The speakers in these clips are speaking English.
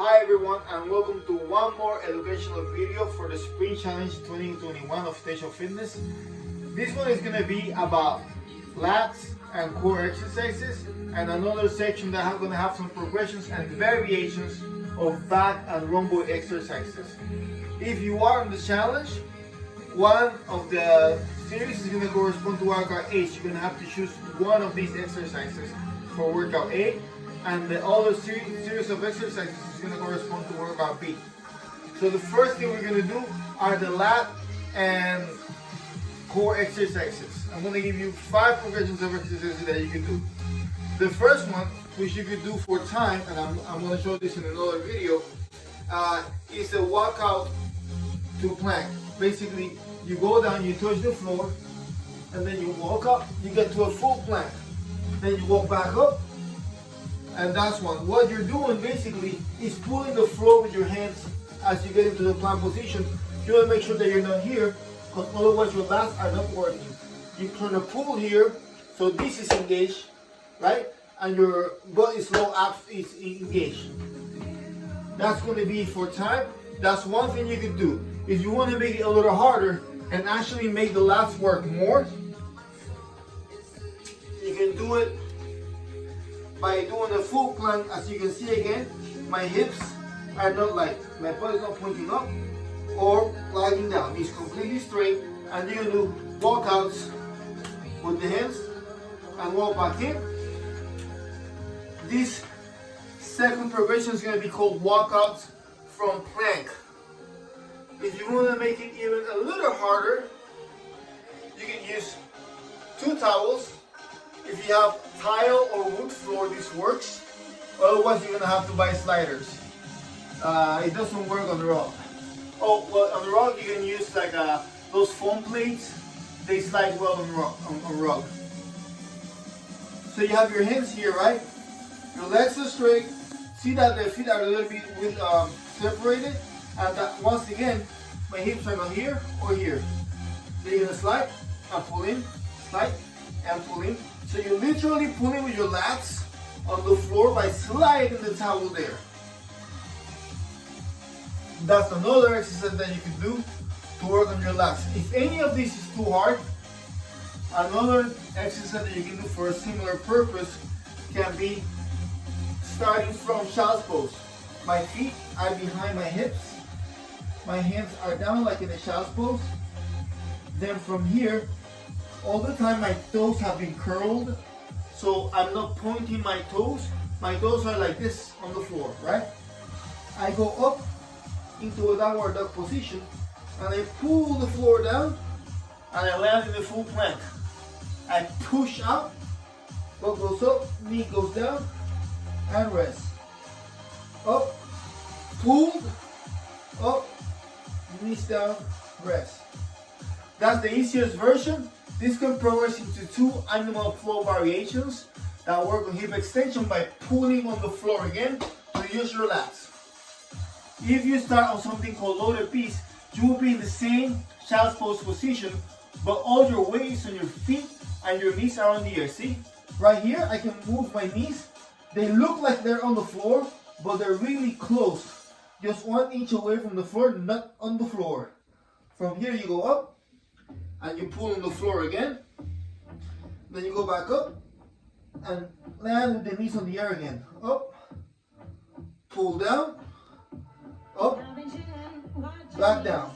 Hi everyone, and welcome to one more educational video for the Spring Challenge 2021 of Station Fitness. This one is going to be about lats and core exercises, and another section that I'm going to have some progressions and variations of back and rhomboid exercises. If you are on the challenge, one of the series is going to correspond to workout A. So you're going to have to choose one of these exercises for workout A, and the other series of exercises is going to correspond to workout B. So the first thing we're going to do are the lat and core exercises. I'm going to give you 5 progressions of exercises that you can do. The first one, which you could do for time, and I'm going to show this in another video, is a walkout to plank. Basically, you go down, you touch the floor, and then you walk up, you get to a full plank. Then you walk back up, and that's one. What you're doing basically is pulling the floor with your hands as you get into the plank position. You want to make sure that you're not here, because otherwise your lats are not working. You turn the pull here, so this is engaged, right? And your butt is low, abs is engaged. That's going to be for time. That's one thing you can do. If you want to make it a little harder and actually make the lats work more, you can do it by doing a full plank. As you can see again, my hips are not like, my butt is not pointing up or lying down. It's completely straight, and you're going to do walkouts with the hands and walk back in. This second progression is going to be called walkouts from plank. If you want to make it even a little harder, you can use 2 towels. If you have tile or wood floor, this works. Otherwise, you're going to have to buy sliders. It doesn't work on the rug. Oh, well, on the rug, you can use like those foam plates. They slide well on rug. So you have your hands here, right? Your legs are straight. See that the feet are a little bit separated? And that, once again, my hips are not here or here. So you're going to slide and pull in, slide and pull in. So you're literally pulling with your lats on the floor by sliding the towel there. That's another exercise that you can do to work on your lats. If any of this is too hard, another exercise that you can do for a similar purpose can be starting from child's pose. My feet are behind my hips. My hands are down like in a child's pose. Then from here, all the time my toes have been curled, so I'm not pointing my toes. My toes are like this on the floor, right? I go up into a downward dog position, and I pull the floor down, and I land in the full plank. I push up, butt goes up, knee goes down, and rest. Up, pulled, up, knees down, rest. That's the easiest version. This can progress into 2 animal flow variations that work on hip extension by pulling on the floor again to use your lats. If you start on something called loaded piece, you will be in the same child's pose position, but all your weight is on your feet and your knees are on the air. See? Right here, I can move my knees. They look like they're on the floor, but they're really close. Just 1 inch away from the floor, not on the floor. From here, you go up, and you pull on the floor again. Then you go back up, and land with the knees on the air again. Up, pull down, up, back down.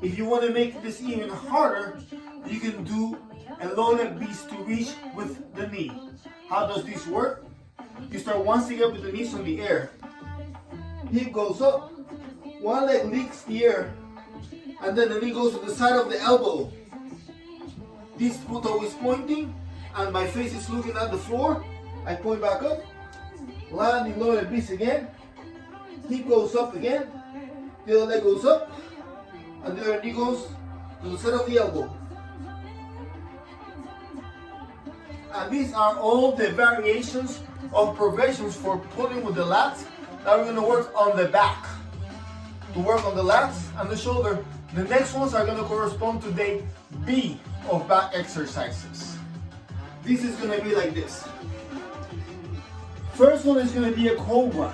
If you want to make this even harder, you can do a loaded beast to reach with the knee. How does this work? You start once again with the knees on the air. Hip goes up, one leg licks the air, and then the knee goes to the side of the elbow. This foot always pointing, and my face is looking at the floor. I point back up, landing loaded beast again. Hip goes up again, the other leg goes up, and the other knee goes to the side of the elbow. And these are all the variations of progressions for pulling with the lats that we're going to work on the back. To work on the lats and the shoulder, the next ones are going to correspond to day B of back exercises. This is going to be like this. First one is going to be a cobra.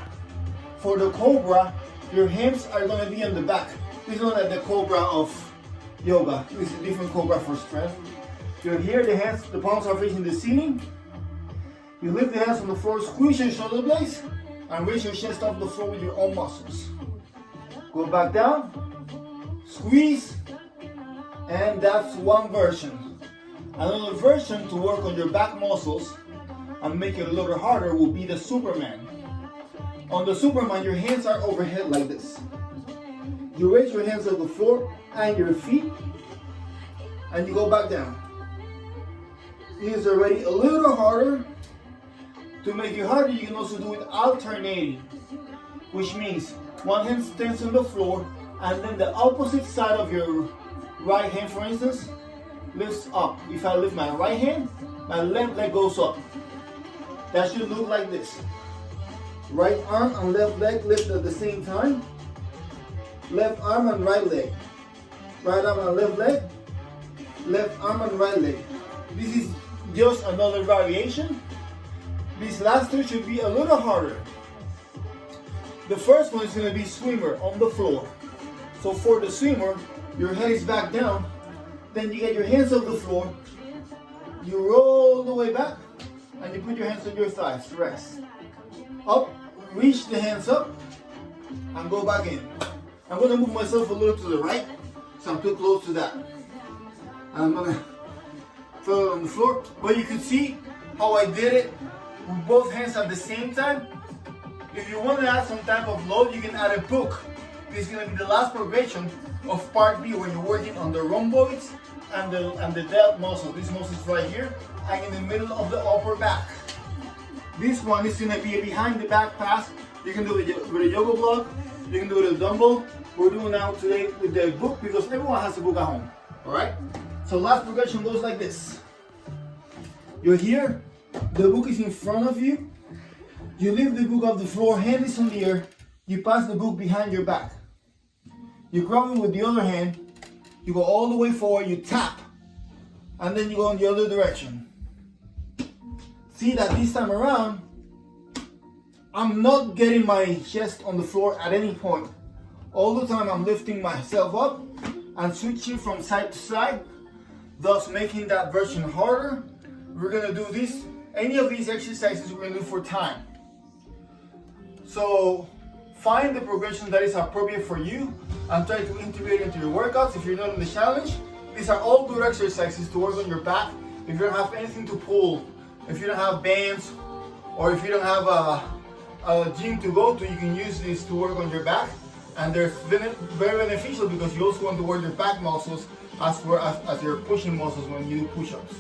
For the Cobra, your hands are going to be on the back. This is not like the Cobra of yoga. This is a different Cobra for strength. You're here, the palms are facing the ceiling. You lift the hands from the floor, squeeze your shoulder blades, and raise your chest off the floor with your own muscles. Go back down, squeeze, and that's one version. Another version to work on your back muscles and make it a little harder will be the Superman. On the Superman, your hands are overhead like this. You raise your hands off the floor and your feet, and you go back down. It is already a little harder. To make it harder, you can also do it alternating, which means one hand stands on the floor and then the opposite side of your right hand, for instance, lifts up. If I lift my right hand, my left leg goes up. That should look like this. Right arm and left leg lift at the same time. Left arm and right leg. Right arm and left leg. Left arm and right leg. This is just another variation. These last two should be a little harder. The first one is going to be swimmer on the floor. So for the swimmer, your head is back down. Then you get your hands off the floor. You roll the way back. And you put your hands on your thighs. Rest. Up. Reach the hands up. And go back in. I'm going to move myself a little to the right. So I'm too close to that. And I'm going to throw it on the floor. But you can see how I did it with both hands at the same time. If you want to add some type of load, you can add a book. This is going to be the last progression of part B, when you're working on the rhomboids and the delt muscle. This muscle is right here and in the middle of the upper back. This one is going to be a behind the back pass. You can do it with a yoga block. You can do it with a dumbbell. We're doing now today with the book because everyone has a book at home. Alright? So last progression goes like this. You're here. The book is in front of you. You lift the book off the floor, hand is on the air. You pass the book behind your back. You grab it with the other hand. You go all the way forward, you tap. And then you go in the other direction. See that this time around, I'm not getting my chest on the floor at any point. All the time I'm lifting myself up and switching from side to side, thus making that version harder. We're gonna do this, any of these exercises we're gonna do for time. So find the progression that is appropriate for you and try to integrate it into your workouts. If you're not in the challenge, these are all good exercises to work on your back. If you don't have anything to pull, if you don't have bands, or if you don't have a gym to go to, you can use this to work on your back. And they're very beneficial because you also want to work your back muscles as well as your pushing muscles when you do push-ups.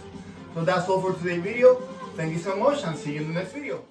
So that's all for today's video. Thank you so much and see you in the next video.